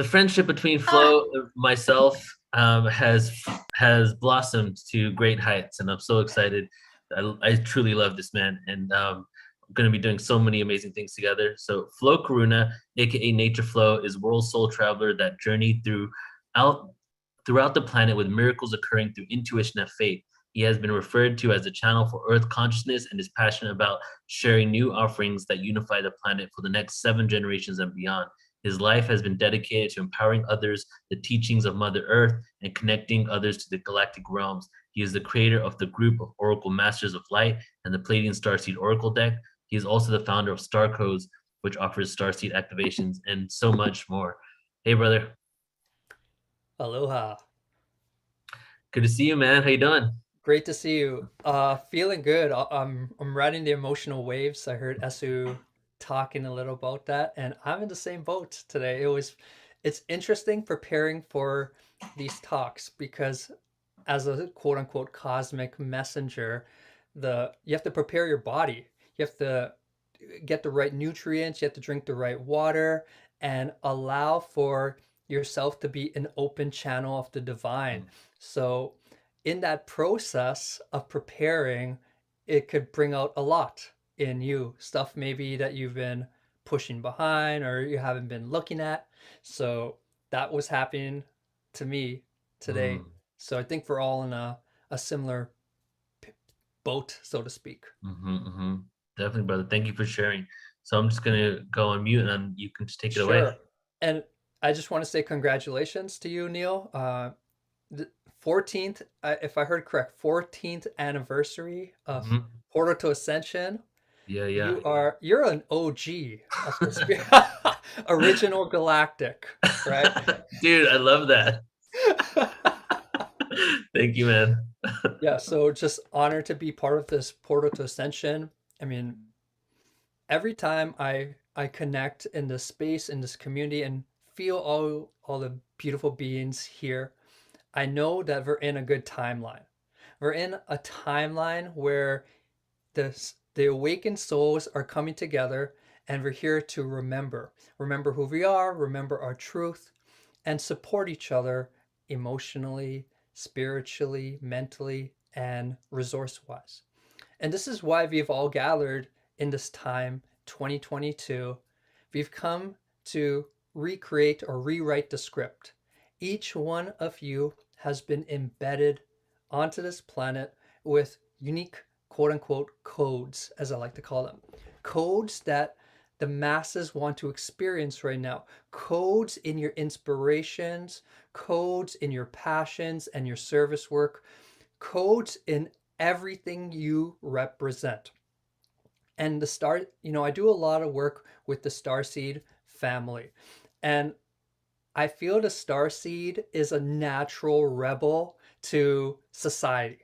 the friendship between Flo and myself has blossomed to great heights, and I'm so excited. I truly love this man, and I'm going to be doing so many amazing things together. So Flo Karuna, aka Nature Flo, is world soul traveler that journeyed out throughout the planet with miracles occurring through intuition and faith. He has been referred to as a channel for Earth consciousness and is passionate about sharing new offerings that unify the planet for the next 7 generations and beyond. His life has been dedicated to empowering others, the teachings of Mother Earth, and connecting others to the Galactic Realms. He is the creator of the group of Oracle Masters of Light and the Pleiadian StarSeed Oracle deck. He is also the founder of Star Codes, which offers StarSeed Activations and so much more. Hey, brother. Aloha. Good to see you, man. How you doing? Great to see you. Feeling good. I'm riding the emotional waves. I heard Esu talking a little about that, and I'm in the same boat today. It's interesting preparing for these talks because as a quote unquote cosmic messenger, the you have to prepare your body. You have to get the right nutrients, you have to drink the right water, and allow for yourself to be an open channel of the divine. So, in that process of preparing, it could bring out a lot in you, stuff maybe that you've been pushing behind or you haven't been looking at. So, that was happening to me today. Mm, So, I think we're all in a similar boat, so to speak. mm-hmm. Definitely, brother. Thank you for sharing. So I'm just gonna go on mute, and then you can just take it away. Sure. And I just want to say congratulations to you, Neil. The 14th, if I heard correct, 14th anniversary of Hmm. Portal to Ascension. Yeah, yeah. You're an OG of the spirit, original Galactic, right? Dude, I love that. Thank you, man. Yeah, so just honored to be part of this Portal to Ascension. I mean, every time I connect in this space, in this community, and feel all the beautiful beings here, I know that we're in a good timeline. We're in a timeline where the awakened souls are coming together, and we're here to remember who we are, remember our truth, and support each other emotionally, spiritually, mentally, and resource wise. And this is why we've all gathered in this time, 2022. We've come to recreate or rewrite the script. Each one of you has been embedded onto this planet with unique quote unquote codes, as I like to call them. Codes that the masses want to experience right now. Codes in your inspirations, codes in your passions and your service work, codes in everything you represent. And I do a lot of work with the Starseed family. And I feel the Starseed is a natural rebel to society.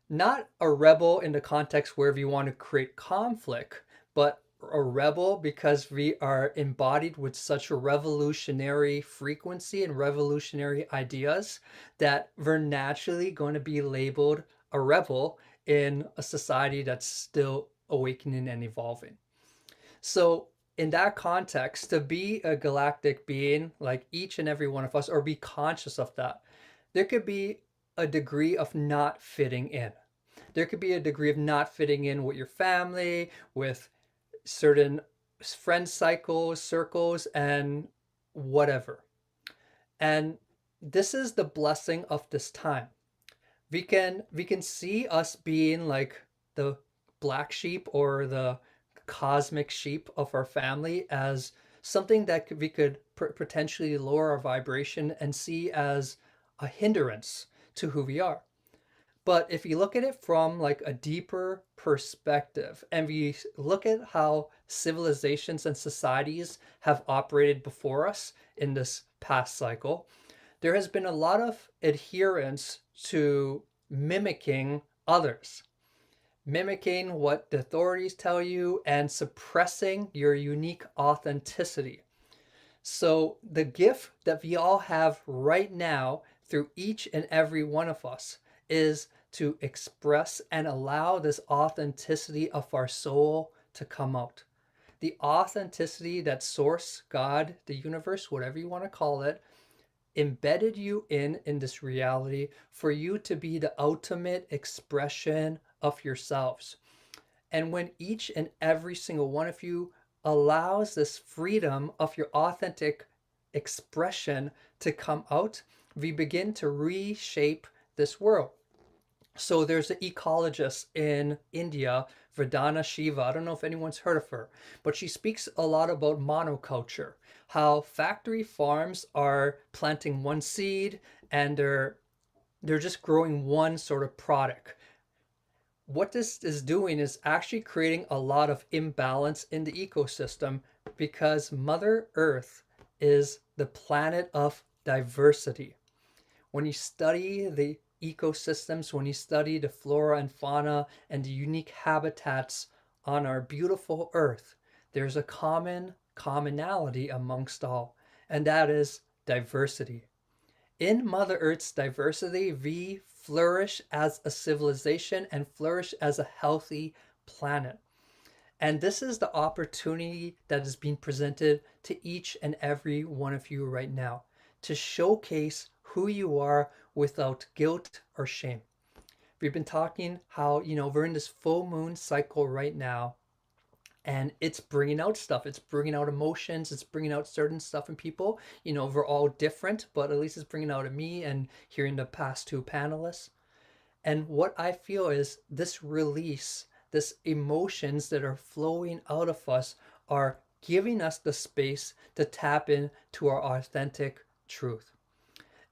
Not a rebel in the context where we want to create conflict, but a rebel because we are embodied with such a revolutionary frequency and revolutionary ideas that we're naturally going to be labeled a rebel in a society that's still awakening and evolving. So, in that context, to be a galactic being like each and every one of us, or be conscious of that, there could be a degree of not fitting in. There could be a degree of not fitting in with your family, with certain friend cycles, circles, and whatever. And this is the blessing of this time. We can see us being like the black sheep or the cosmic sheep of our family as something that we could potentially lower our vibration and see as a hindrance to who we are. But if you look at it from like a deeper perspective and we look at how civilizations and societies have operated before us in this past cycle, there has been a lot of adherence to mimicking others, mimicking what the authorities tell you and suppressing your unique authenticity. So, the gift that we all have right now through each and every one of us is to express and allow this authenticity of our soul to come out. the authenticity that source, God, the universe, whatever you want to call it, embedded you in this reality for you to be the ultimate expression of yourselves. And when each and every single one of you allows this freedom of your authentic expression to come out, we begin to reshape this world. So there's an ecologist in India, Verdana Shiva. I don't know if anyone's heard of her, but she speaks a lot about monoculture, how factory farms are planting one seed and they're just growing one sort of product. What this is doing is actually creating a lot of imbalance in the ecosystem because Mother Earth is the planet of diversity. When you study the ecosystems, when you study the flora and fauna and the unique habitats on our beautiful Earth, there's a commonality amongst all, and that is diversity. In Mother Earth's diversity, we flourish as a civilization and flourish as a healthy planet. And this is the opportunity that is being presented to each and every one of you right now to showcase who you are without guilt or shame. We've been talking how, we're in this full moon cycle right now, and it's bringing out stuff. It's bringing out emotions. It's bringing out certain stuff in people. We're all different, but at least it's bringing out of me and hearing the past two panelists. And what I feel is this release, this emotions that are flowing out of us are giving us the space to tap into our authentic truth.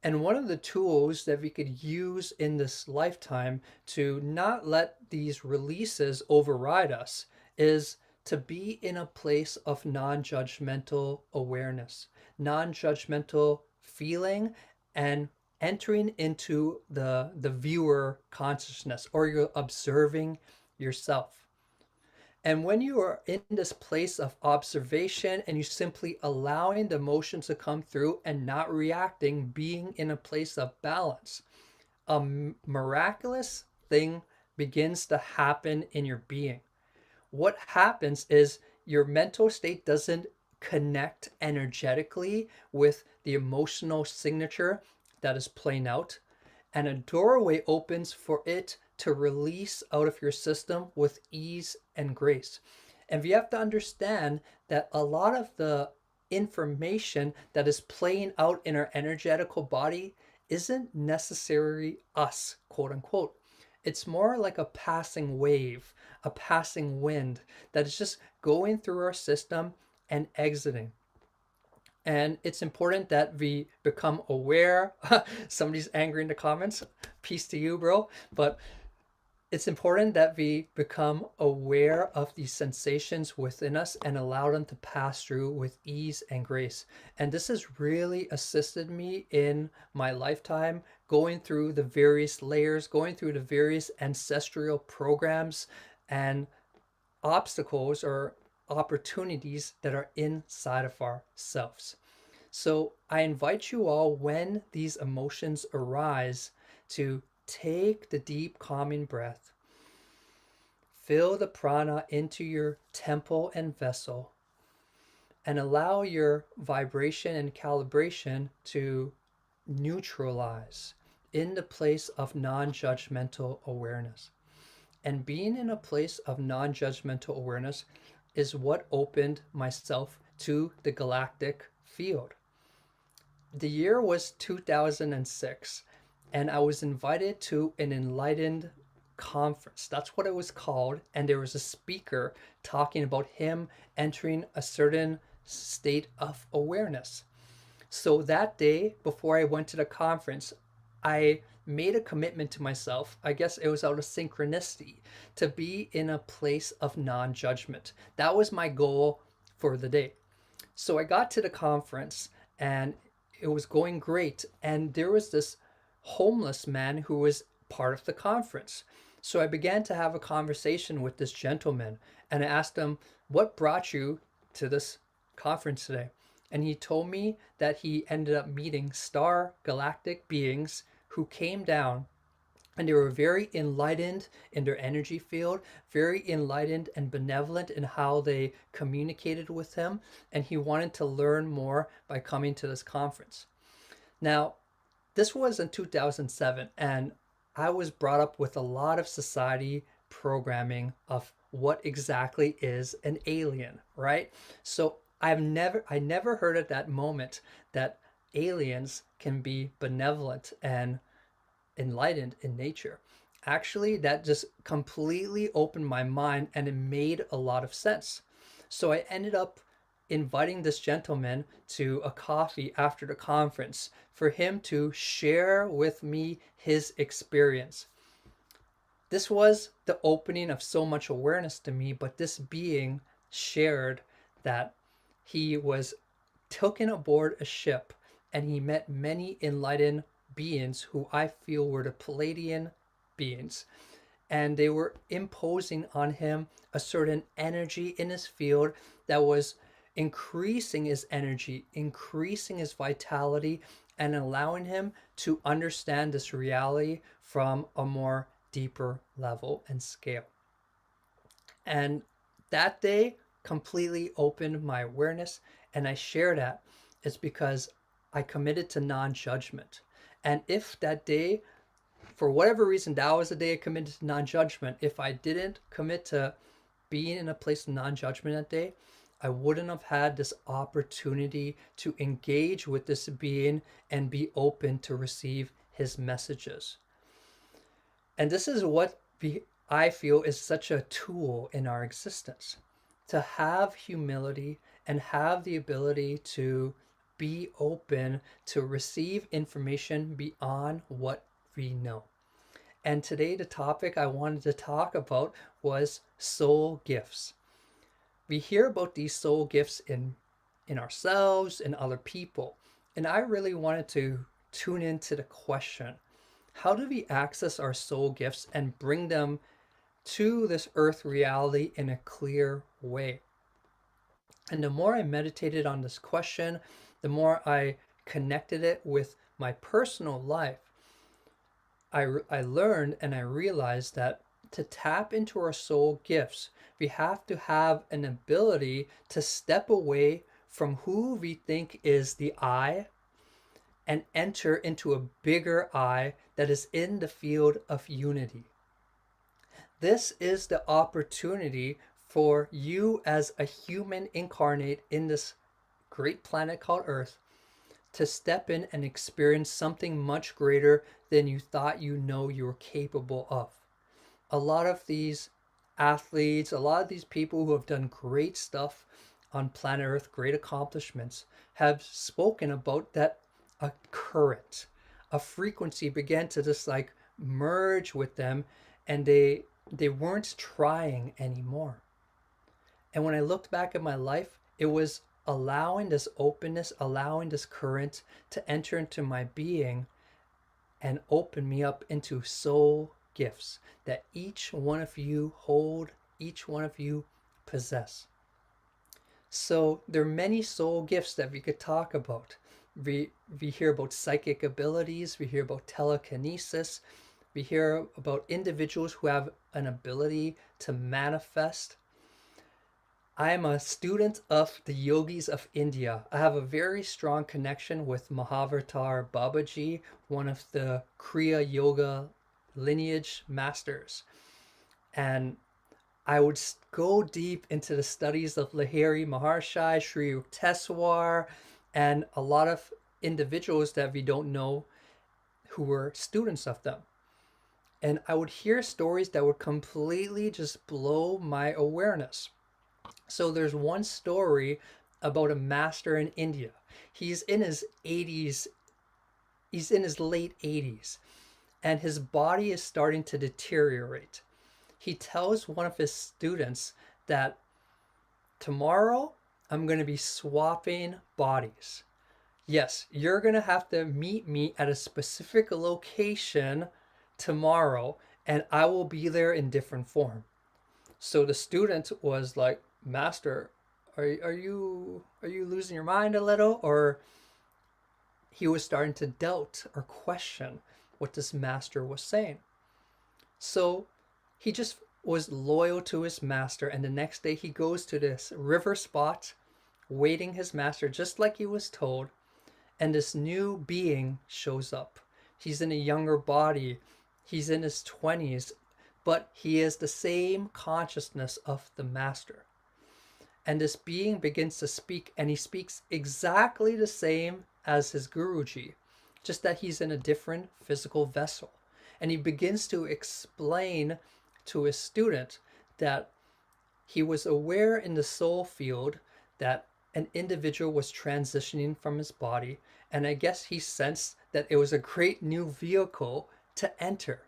And one of the tools that we could use in this lifetime to not let these releases override us is to be in a place of non-judgmental awareness, non-judgmental feeling, and entering into the viewer consciousness, or you're observing yourself. And when you are in this place of observation and you simply allowing the emotions to come through and not reacting, being in a place of balance, a miraculous thing begins to happen in your being. What happens is your mental state doesn't connect energetically with the emotional signature that is playing out, and a doorway opens for it to release out of your system with ease and grace. And we have to understand that a lot of the information that is playing out in our energetical body isn't necessarily us, quote unquote. It's more like a passing wave, a passing wind that is just going through our system and exiting. And it's important that we become aware. Somebody's angry in the comments. Peace to you, bro. But it's important that we become aware of these sensations within us and allow them to pass through with ease and grace. And this has really assisted me in my lifetime, going through the various layers, going through the various ancestral programs and obstacles or opportunities that are inside of ourselves. So I invite you all, when these emotions arise, to take the deep calming breath, fill the prana into your temple and vessel, and allow your vibration and calibration to neutralize in the place of non-judgmental awareness. And being in a place of non-judgmental awareness is what opened myself to the galactic field. The year was 2006, and I was invited to an enlightened conference. That's what it was called. And there was a speaker talking about him entering a certain state of awareness. So that day, before I went to the conference, I made a commitment to myself. I guess it was out of synchronicity to be in a place of non-judgment. That was my goal for the day. So I got to the conference and it was going great. And there was this homeless man who was part of the conference. So I began to have a conversation with this gentleman and I asked him, "What brought you to this conference today?" And he told me that he ended up meeting galactic beings who came down And they were very enlightened in their energy field, very enlightened and benevolent in how they communicated with him. And he wanted to learn more by coming to this conference. Now, this was in 2007, and I was brought up with a lot of society programming of what exactly is an alien, right? So I never heard at that moment that aliens can be benevolent and enlightened in nature. Actually, that just completely opened my mind and it made a lot of sense. So I ended up inviting this gentleman to a coffee after the conference for him to share with me his experience. This was the opening of so much awareness to me, but this being shared that he was taken aboard a ship and he met many enlightened beings who I feel were the Pleiadian beings. And they were imposing on him a certain energy in his field that was increasing his energy, increasing his vitality, and allowing him to understand this reality from a more deeper level and scale. And that day completely opened my awareness, and I share that it's because I committed to non-judgment. And if that day, for whatever reason, that was the day I committed to non-judgment, if I didn't commit to being in a place of non-judgment that day, I wouldn't have had this opportunity to engage with this being and be open to receive his messages. And this is what I feel is such a tool in our existence, to have humility and have the ability to be open to receive information beyond what we know. And today, the topic I wanted to talk about was soul gifts. We hear about these soul gifts in ourselves and other people. And I really wanted to tune into the question, how do we access our soul gifts and bring them to this earth reality in a clear way? And the more I meditated on this question, the more I connected it with my personal life, I learned and I realized that to tap into our soul gifts, we have to have an ability to step away from who we think is the I and enter into a bigger I that is in the field of unity. This is the opportunity for you as a human incarnate in this great planet called Earth to step in and experience something much greater than you thought you know you were capable of. A lot of these athletes, a lot of these people who have done great stuff on planet Earth, great accomplishments, have spoken about that a current, a frequency began to just like merge with them, and they weren't trying anymore. And when I looked back at my life, it was allowing this openness, allowing this current to enter into my being and open me up into soul gifts that each one of you hold, each one of you possess. So there are many soul gifts that we could talk about. We hear about psychic abilities, we hear about telekinesis, we hear about individuals who have an ability to manifest. I am a student of the yogis of India. I have a very strong connection with Mahavatar Babaji, one of the Kriya Yoga lineage masters. And I would go deep into the studies of Lahiri Maharshi, Sri Yukteswar, and a lot of individuals that we don't know who were students of them. And I would hear stories that would completely just blow my awareness. So there's one story about a master in India. He's in his 80s, he's in his late 80s, and his body is starting to deteriorate. He tells one of his students that tomorrow I'm going to be swapping bodies. Yes, you're going to have to meet me at a specific location tomorrow, and I will be there in different form. So the student was like, Master, are you losing your mind a little? Or he was starting to doubt or question what this master was saying. So he just was loyal to his master, and the next day he goes to this river spot, waiting his master just like he was told, and this new being shows up. He's in a younger body, he's in his 20s, but he is the same consciousness of the master. And this being begins to speak, and he speaks exactly the same as his Guruji, just that he's in a different physical vessel. And he begins to explain to his student that he was aware in the soul field that an individual was transitioning from his body, and I guess he sensed that it was a great new vehicle to enter.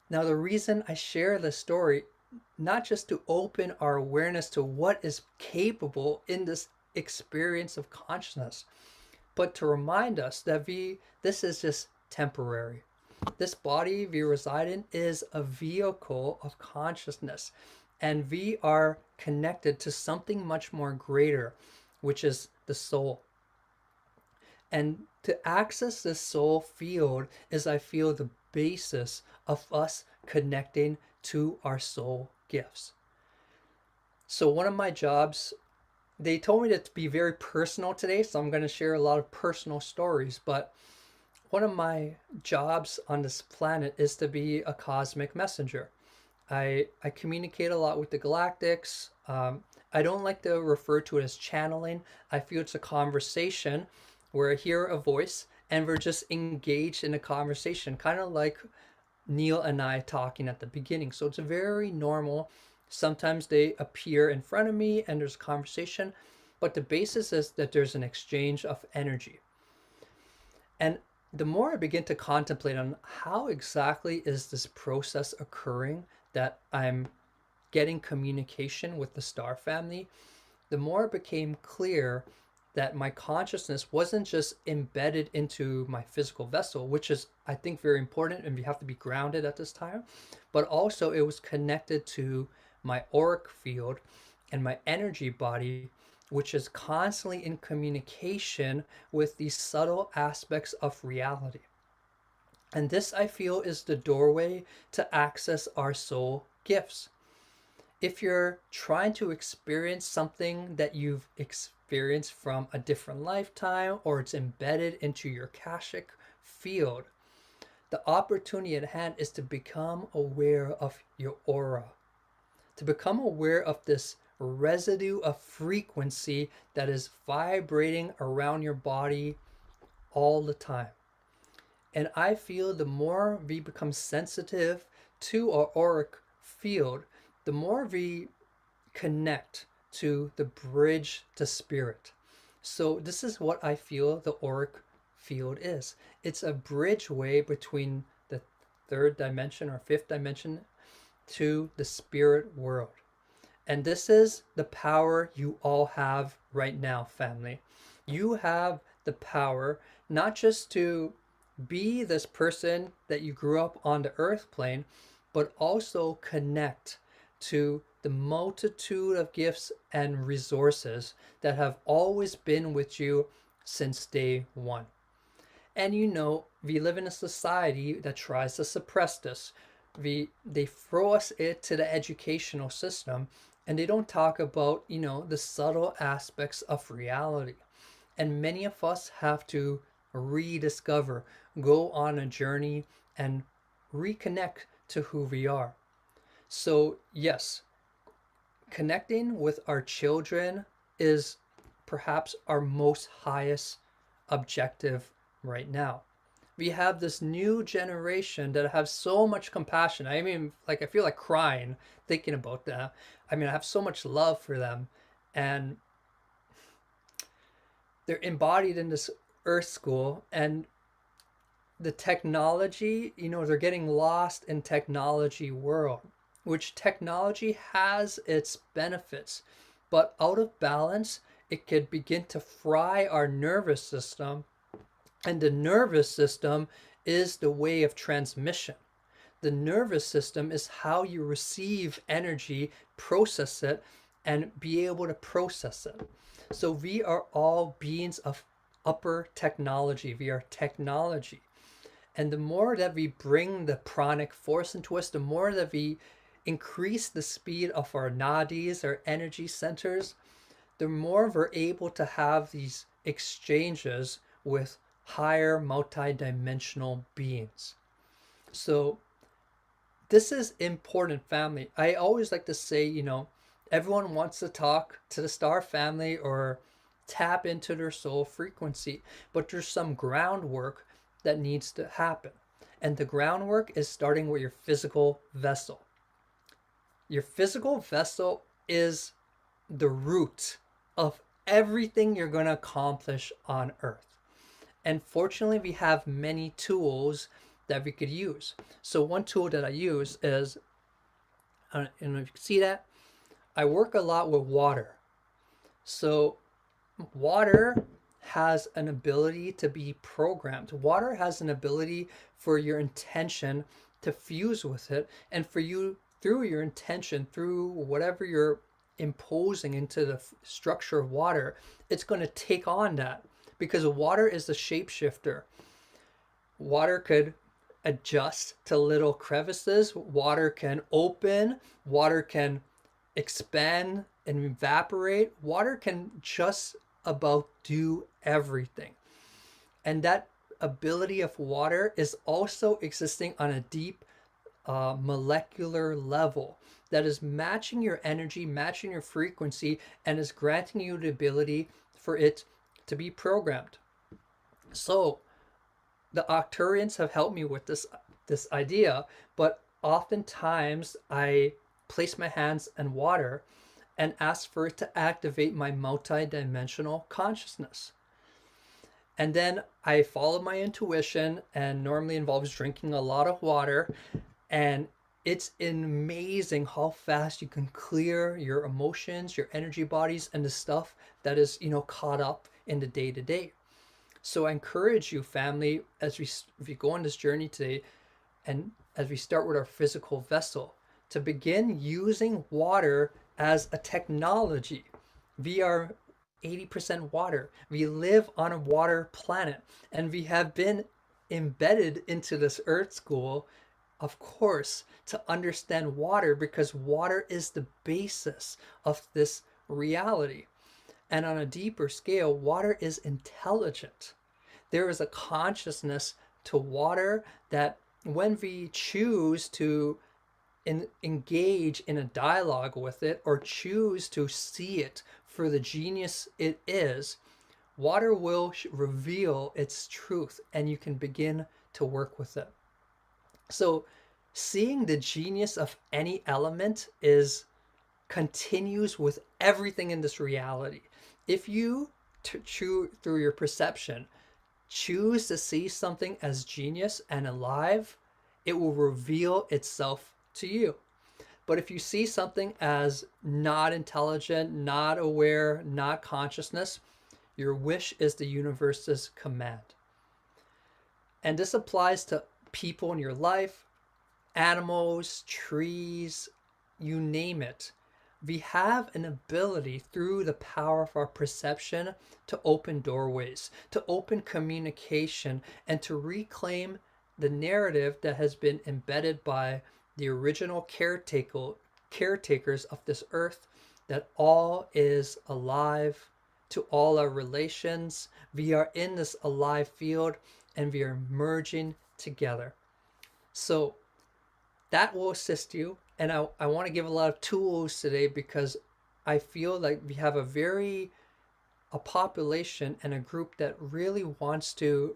Now, the reason I share this story, not just to open our awareness to what is capable in this experience of consciousness, but to remind us that this is just temporary. This body we reside in is a vehicle of consciousness, and we are connected to something much more greater, which is the soul. And to access this soul field is, I feel, the basis of us connecting to our soul gifts. So one of my jobs, they told me to be very personal today, so I'm going to share a lot of personal stories, but one of my jobs on this planet is to be a cosmic messenger. I communicate a lot with the galactics. I don't like to refer to it as channeling. I feel it's a conversation where I hear a voice and we're just engaged in a conversation, kind of like Neil and I talking at the beginning. So it's very normal. Sometimes they appear in front of me and there's a conversation, but the basis is that there's an exchange of energy. And the more I begin to contemplate on how exactly is this process occurring, that I'm getting communication with the star family, the more it became clear that my consciousness wasn't just embedded into my physical vessel, which is, I think, very important, and we have to be grounded at this time, but also it was connected to my auric field and my energy body, which is constantly in communication with these subtle aspects of reality. And this, I feel, is the doorway to access our soul gifts. If you're trying to experience something that you've experienced from a different lifetime, or it's embedded into your Akashic field, the opportunity at hand is to become aware of your aura, to become aware of this residue of frequency that is vibrating around your body all the time. And I feel the more we become sensitive to our auric field, the more we connect to the bridge to spirit. So this is what I feel the auric field is. It's a bridgeway between the third dimension or fifth dimension to the spirit world. And this is the power you all have right now, family. You have the power not just to be this person that you grew up on the earth plane, but also connect to the multitude of gifts and resources that have always been with you since day one. And we live in a society that tries to suppress this. They throw us to the educational system, and they don't talk about, the subtle aspects of reality. And many of us have to rediscover, go on a journey, and reconnect to who we are. So, yes, connecting with our children is perhaps our most highest objective right now. We have this new generation that have so much compassion. I mean, I feel like crying thinking about that. I mean, I have so much love for them, and they're embodied in this earth school, and the technology, they're getting lost in technology world, which technology has its benefits, but out of balance, it could begin to fry our nervous system, and the nervous system is the way of transmission. The nervous system is how you receive energy, process it, and be able to process it. So we are all beings of upper technology. We are technology. And the more that we bring the pranic force into us, the more that we increase the speed of our nadis, our energy centers, the more we're able to have these exchanges with higher multidimensional beings. So this is important, family. I always like to say, everyone wants to talk to the star family or tap into their soul frequency, but there's some groundwork that needs to happen. And the groundwork is starting with your physical vessel. Your physical vessel is the root of everything you're going to accomplish on Earth. And fortunately, we have many tools that we could use. So one tool that I use is, I don't know if you can see that, I work a lot with water. So water has an ability to be programmed. Water has an ability for your intention to fuse with it, and for you, through your intention, through whatever you're imposing into the structure of water, it's going to take on that, because water is a shapeshifter. Water could adjust to little crevices, water can open, water can expand and evaporate, water can just about do everything. And that ability of water is also existing on a deep molecular level that is matching your energy, matching your frequency, and is granting you the ability for it to be programmed. So the Octurians have helped me with this idea, but oftentimes I place my hands in water and ask for it to activate my multidimensional consciousness. And then I follow my intuition, and normally involves drinking a lot of water. And it's amazing how fast you can clear your emotions, your energy bodies, and the stuff that is, caught up in the day to day. So I encourage you, family, as we go on this journey today, and as we start with our physical vessel, to begin using water as a technology. We are 80% water. We live on a water planet, and we have been embedded into this earth school, of course, to understand water, because water is the basis of this reality. And on a deeper scale, water is intelligent. There is a consciousness to water that when we choose to engage in a dialogue with it, or choose to see it for the genius it is, water will reveal its truth, and you can begin to work with it. So seeing the genius of any element continues with everything in this reality. If you, through your perception, choose to see something as genius and alive, it will reveal itself to you. But if you see something as not intelligent, not aware, not consciousness, your wish is the universe's command. And this applies to people in your life, animals, trees, you name it. We have an ability through the power of our perception to open doorways, to open communication, and to reclaim the narrative that has been embedded by the original caretakers of this earth, that all is alive to all our relations. We are in this alive field, and we are merging together. So that will assist you. And I want to give a lot of tools today, because I feel like we have a population and a group that really wants to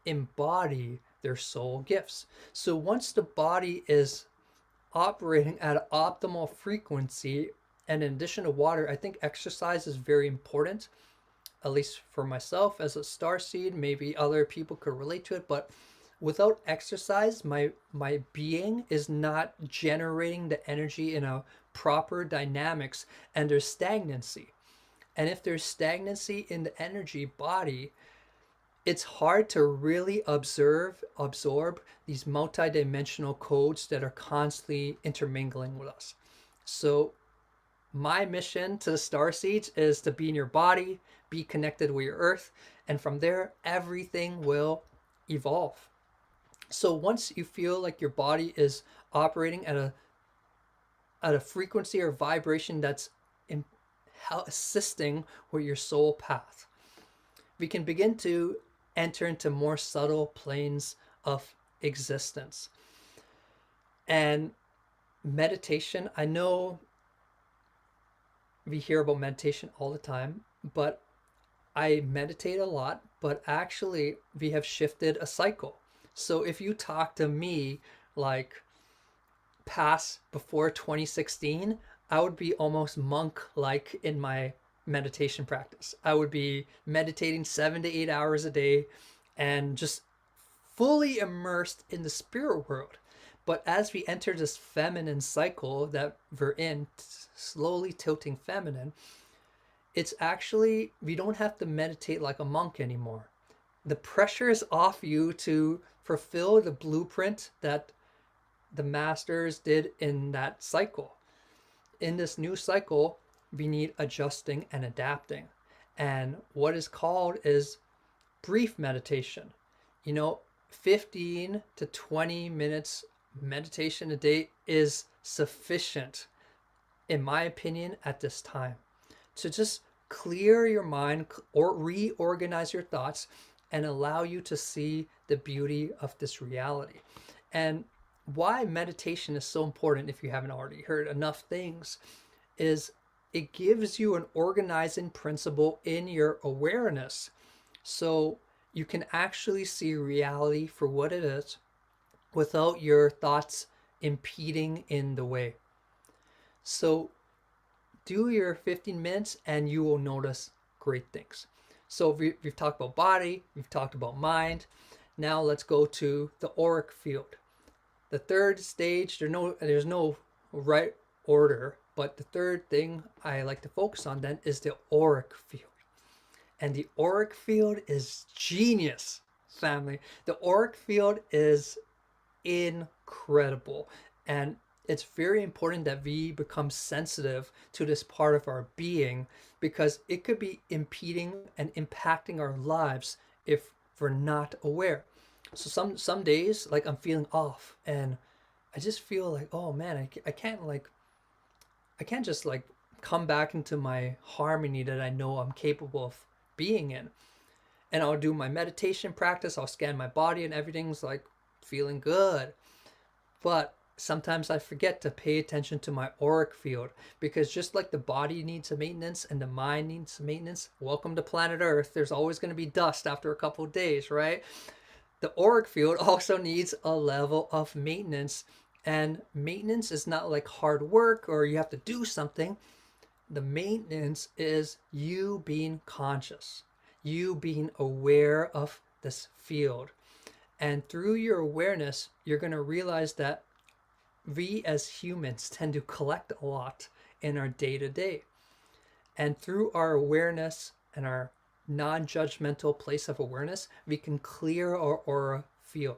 embody their soul gifts. So once the body is operating at an optimal frequency, and in addition to water, I think exercise is very important, at least for myself as a starseed. Maybe other people could relate to it, but without exercise, my being is not generating the energy in a proper dynamics, and there's stagnancy. And if there's stagnancy in the energy body, it's hard to really absorb these multidimensional codes that are constantly intermingling with us. So my mission to the starseeds is to be in your body, be connected with your earth, and from there everything will evolve. So once you feel like your body is operating at a frequency or vibration that's in, assisting with your soul path, we can begin to enter into more subtle planes of existence. And meditation, I know we hear about meditation all the time, but I meditate a lot, but actually we have shifted a cycle. So if you talk to me like past before 2016, I would be almost monk like in my meditation practice. I would be meditating 7 to 8 hours a day and just fully immersed in the spirit world. But as we enter this feminine cycle that we're in, slowly tilting feminine, it's actually, we don't have to meditate like a monk anymore. The pressure is off you to fulfill the blueprint that the masters did in that cycle. In this new cycle, we need adjusting and adapting. And what is called is brief meditation. 15 to 20 minutes meditation a day is sufficient, in my opinion, at this time, to just clear your mind or reorganize your thoughts and allow you to see the beauty of this reality. And why meditation is so important, if you haven't already heard enough things, is it gives you an organizing principle in your awareness. So you can actually see reality for what it is without your thoughts impeding in the way. So do your 15 minutes and you will notice great things. So we've talked about body, we've talked about mind. Now let's go to the auric field. The third stage, there's no right order, but the third thing I like to focus on then is the auric field. And the auric field is genius, family. The auric field is incredible. And it's very important that we become sensitive to this part of our being, because it could be impeding and impacting our lives if we're not aware. So some days, like, I'm feeling off and I just feel like, oh man, I can't just like come back into my harmony that I know I'm capable of being in. And I'll do my meditation practice, I'll scan my body and everything's like feeling good. But sometimes I forget to pay attention to my auric field, because just like the body needs a maintenance and the mind needs maintenance, welcome to planet Earth, there's always going to be dust after a couple of days, right? The auric field also needs a level of maintenance. And maintenance is not like hard work or you have to do something. The maintenance is you being conscious, you being aware of this field. And through your awareness, you're going to realize that we as humans tend to collect a lot in our day-to-day. And through our awareness and our non-judgmental place of awareness, we can clear our aura field.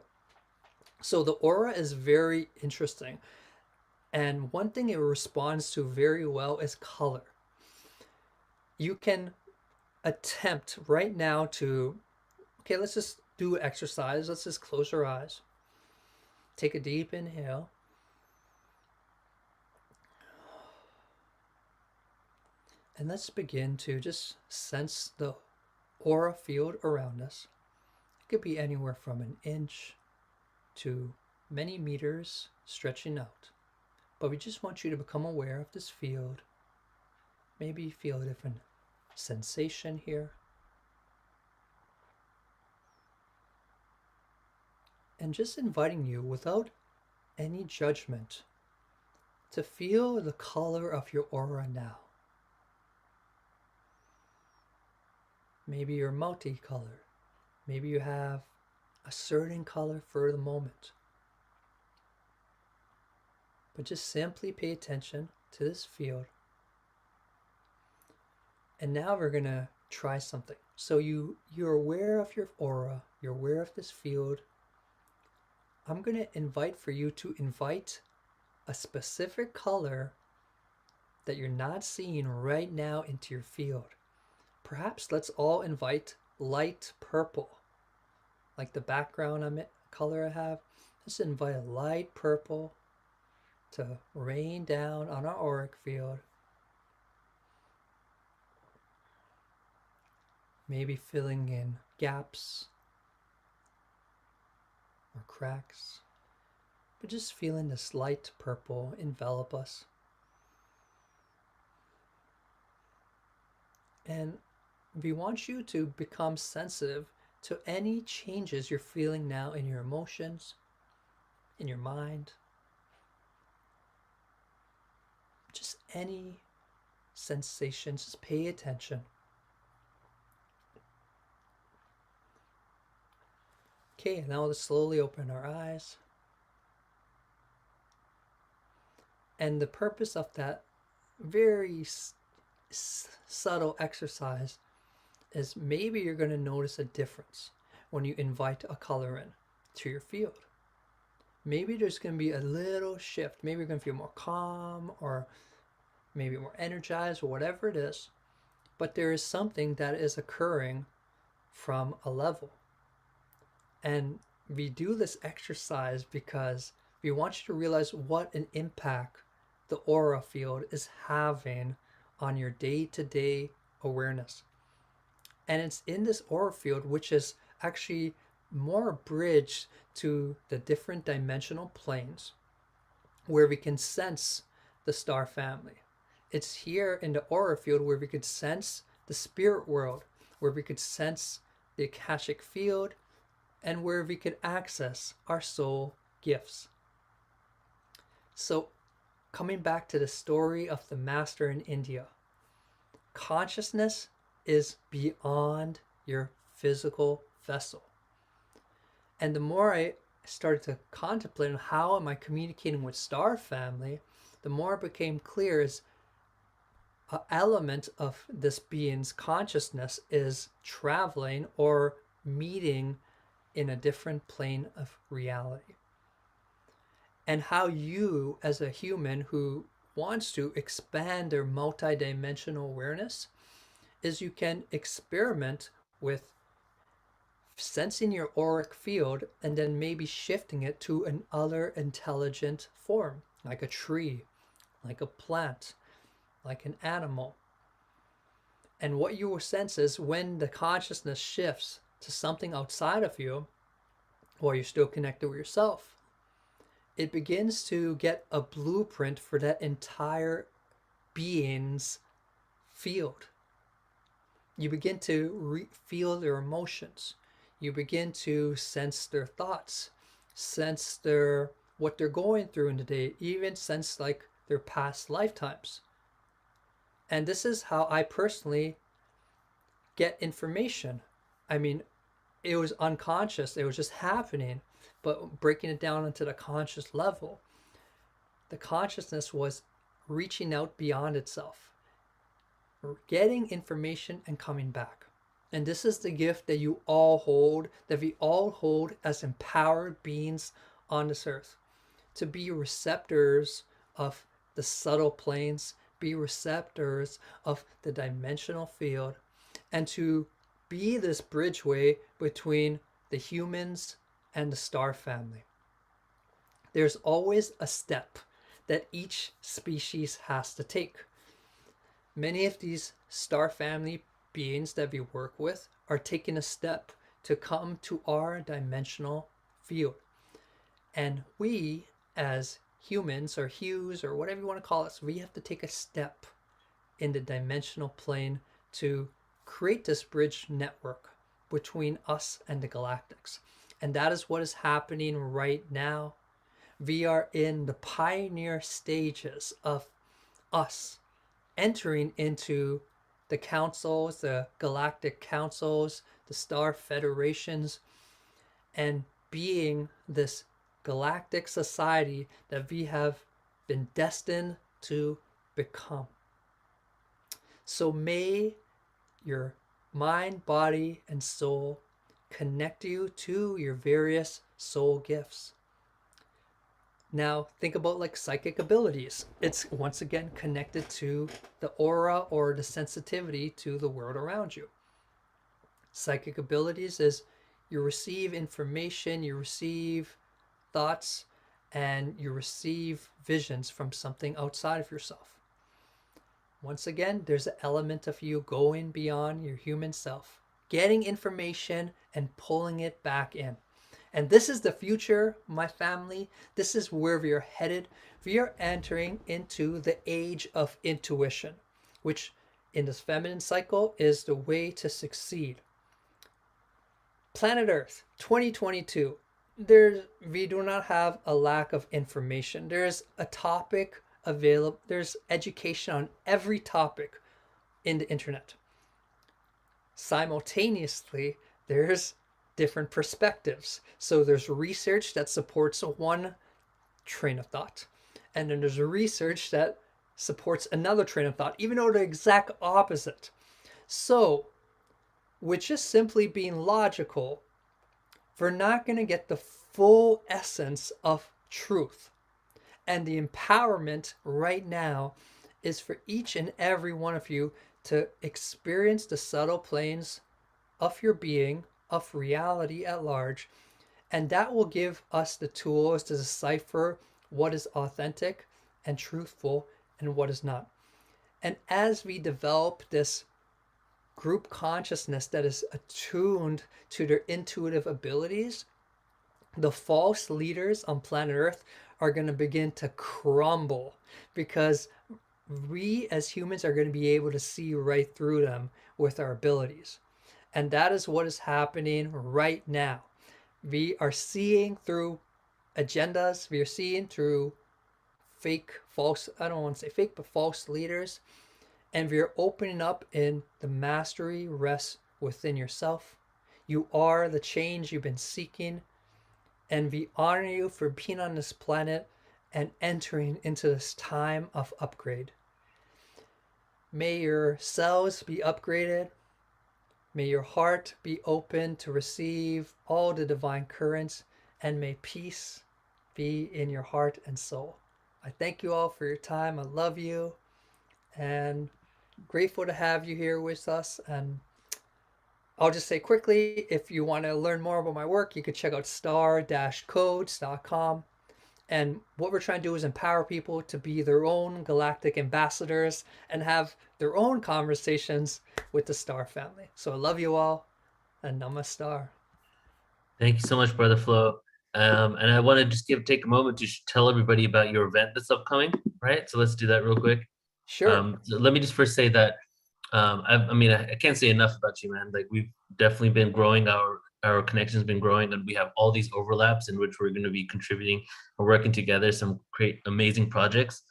So the aura is very interesting. And one thing it responds to very well is color. You can attempt right now to, okay, let's just do an exercise. Let's just close your eyes. Take a deep inhale. And let's begin to just sense the aura field around us. It could be anywhere from an inch to many meters stretching out. But we just want you to become aware of this field. Maybe feel a different sensation here. And just inviting you, without any judgment, to feel the color of your aura now. Maybe you're multicolored. Maybe you have a certain color for the moment. But just simply pay attention to this field. And now we're going to try something. So you're aware of your aura, you're aware of this field. I'm going to invite for you to invite a specific color that you're not seeing right now into your field. Perhaps let's all invite light purple, like the background I'm color I have. Let's invite a light purple to rain down on our auric field. Maybe filling in gaps or cracks, but just feeling this light purple envelop us. And we want you to become sensitive to any changes you're feeling now in your emotions, in your mind, just any sensations. Just pay attention. Okay, now let's slowly open our eyes. And the purpose of that very subtle exercise is maybe you're going to notice a difference when you invite a color in to your field. Maybe there's going to be a little shift. Maybe you're going to feel more calm, or maybe more energized, or whatever it is. But there is something that is occurring from a level. And we do this exercise because we want you to realize what an impact the aura field is having on your day-to-day awareness. And it's in this aura field, which is actually more a bridge to the different dimensional planes, where we can sense the star family. It's here in the aura field where we could sense the spirit world, where we could sense the Akashic field, and where we could access our soul gifts. So, coming back to the story of the master in India, consciousness is beyond your physical vessel. And the more I started to contemplate on how am I communicating with star family, the more it became clear is an element of this being's consciousness is traveling or meeting in a different plane of reality. And how you, as a human who wants to expand their multidimensional awareness, is you can experiment with sensing your auric field and then maybe shifting it to another intelligent form, like a tree, like a plant, like an animal. And what you will sense is when the consciousness shifts to something outside of you, while you're still connected with yourself, it begins to get a blueprint for that entire being's field. You begin to feel their emotions. You begin to sense their thoughts, sense what they're going through in the day, even sense like their past lifetimes. And this is how I personally get information. I mean, it was unconscious, it was just happening, but breaking it down into the conscious level, the consciousness was reaching out beyond itself, getting information and coming back. And this is the gift that you all hold, that we all hold as empowered beings on this earth, to be receptors of the subtle planes, be receptors of the dimensional field, and to be this bridgeway between the humans and the star family. There's always a step that each species has to take. Many of these star family beings that we work with are taking a step to come to our dimensional field. And we, as humans or hues or whatever you want to call us, we have to take a step in the dimensional plane to create this bridge network between us and the galactics. And that is what is happening right now. We are in the pioneer stages of us entering into the councils, the galactic councils, the star federations, and being this galactic society that we have been destined to become. So may your mind, body, and soul connect you to your various soul gifts. Now think about like psychic abilities. It's once again connected to the aura or the sensitivity to the world around you. Psychic abilities is You receive information, you receive thoughts, and you receive visions from something outside of yourself. Once again, there's an element of you going beyond your human self, getting information and pulling it back in. And this is the future, my family. This is where we are headed. We are entering into the age of intuition, which in this feminine cycle is the way to succeed. Planet Earth 2022. We do not have a lack of information. There's a topic available. There's education on every topic in the internet. Simultaneously, there's different perspectives. So there's research that supports one train of thought, and then there's research that supports another train of thought, even though they're the exact opposite. So, with just simply being logical, we're not going to get the full essence of truth. And the empowerment right now is for each and every one of you to experience the subtle planes of your being, of reality at large, and that will give us the tools to decipher what is authentic and truthful and what is not. And as we develop this group consciousness that is attuned to their intuitive abilities, the false leaders on planet Earth are going to begin to crumble, because we as humans are going to be able to see right through them with our abilities. And that is what is happening right now. We are seeing through agendas, we are seeing through false, I don't want to say fake, but false leaders. And we are opening up in the mastery rests within yourself. You are the change you've been seeking. And we honor you for being on this planet and entering into this time of upgrade. May your cells be upgraded. May your heart be open to receive all the divine currents, and may peace be in your heart and soul. I thank you all for your time. I love you and grateful to have you here with us. And I'll just say quickly, if you want to learn more about my work, you could check out star-codes.com. And what we're trying to do is empower people to be their own galactic ambassadors and have their own conversations with the Star family. So I love you all, and Namaste. Thank you so much, Brother Flo. And I want to just take a moment to tell everybody about your event that's upcoming, right? So let's do that real quick. Sure. So let me just first say that I can't say enough about you, man. Like, we've definitely been growing, our connection's been growing, and we have all these overlaps in which we're going to be contributing and working together some great, amazing projects.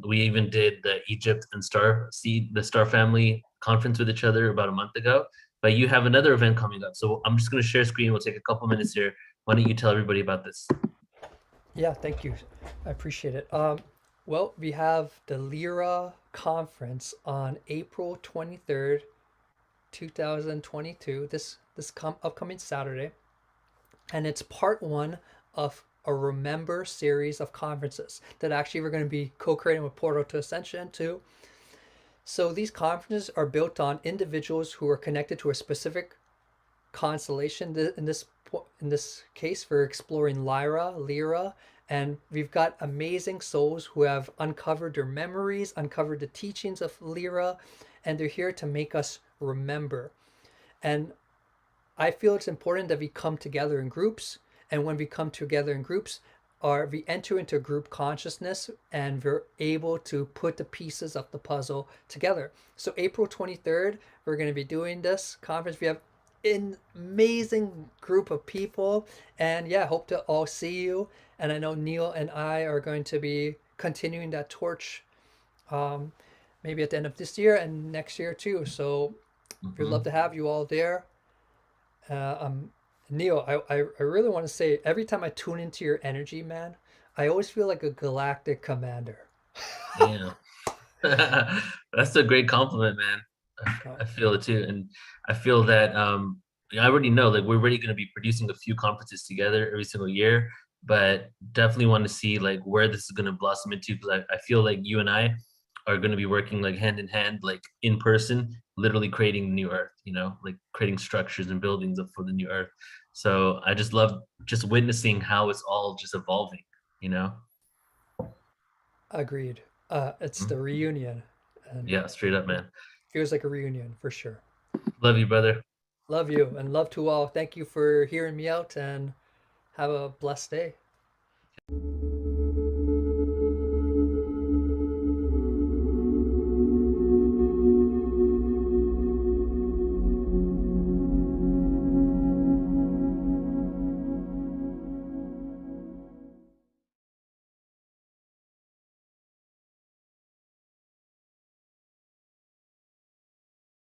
We even did the Egypt and StarSeed, the Star Family conference with each other about a month ago. But you have another event coming up, so I'm just going to share screen. We'll take a couple minutes here. Why don't you tell everybody about this? Yeah, thank you. I appreciate it. Well, we have the Lyra conference on April 23rd, 2022, this upcoming Saturday. And it's part one of a Remember series of conferences that actually we're going to be co-creating with Portal to Ascension too. So these conferences are built on individuals who are connected to a specific constellation. In this case, we're exploring Lyra, and we've got amazing souls who have uncovered their memories, uncovered the teachings of Lyra, and they're here to make us remember. And I feel it's important that we come together in groups, and when we come together in groups, we enter into group consciousness, and we're able to put the pieces of the puzzle together. So April 23rd, we're going to be doing this conference. We have an amazing group of people, and yeah, hope to all see you. And I know Neil and I are going to be continuing that torch, maybe at the end of this year and next year too. So we'd love to have you all there. Neil, I really want to say, every time I tune into your energy, man, I always feel like a galactic commander. Yeah. That's a great compliment, man. I feel it too. And I feel that I already know, like, we're already going to be producing a few conferences together every single year, but definitely want to see like where this is going to blossom into, because I feel like you and I are going to be working like hand in hand, like in person, literally creating the new earth, like creating structures and buildings for the new earth. So I just love just witnessing how it's all just evolving, you know? Agreed. It's Mhm. the reunion, and Yeah, straight up, it man. feels like a reunion for sure. Love you, brother. Love you and love to all. Thank you for hearing me out and have a blessed day.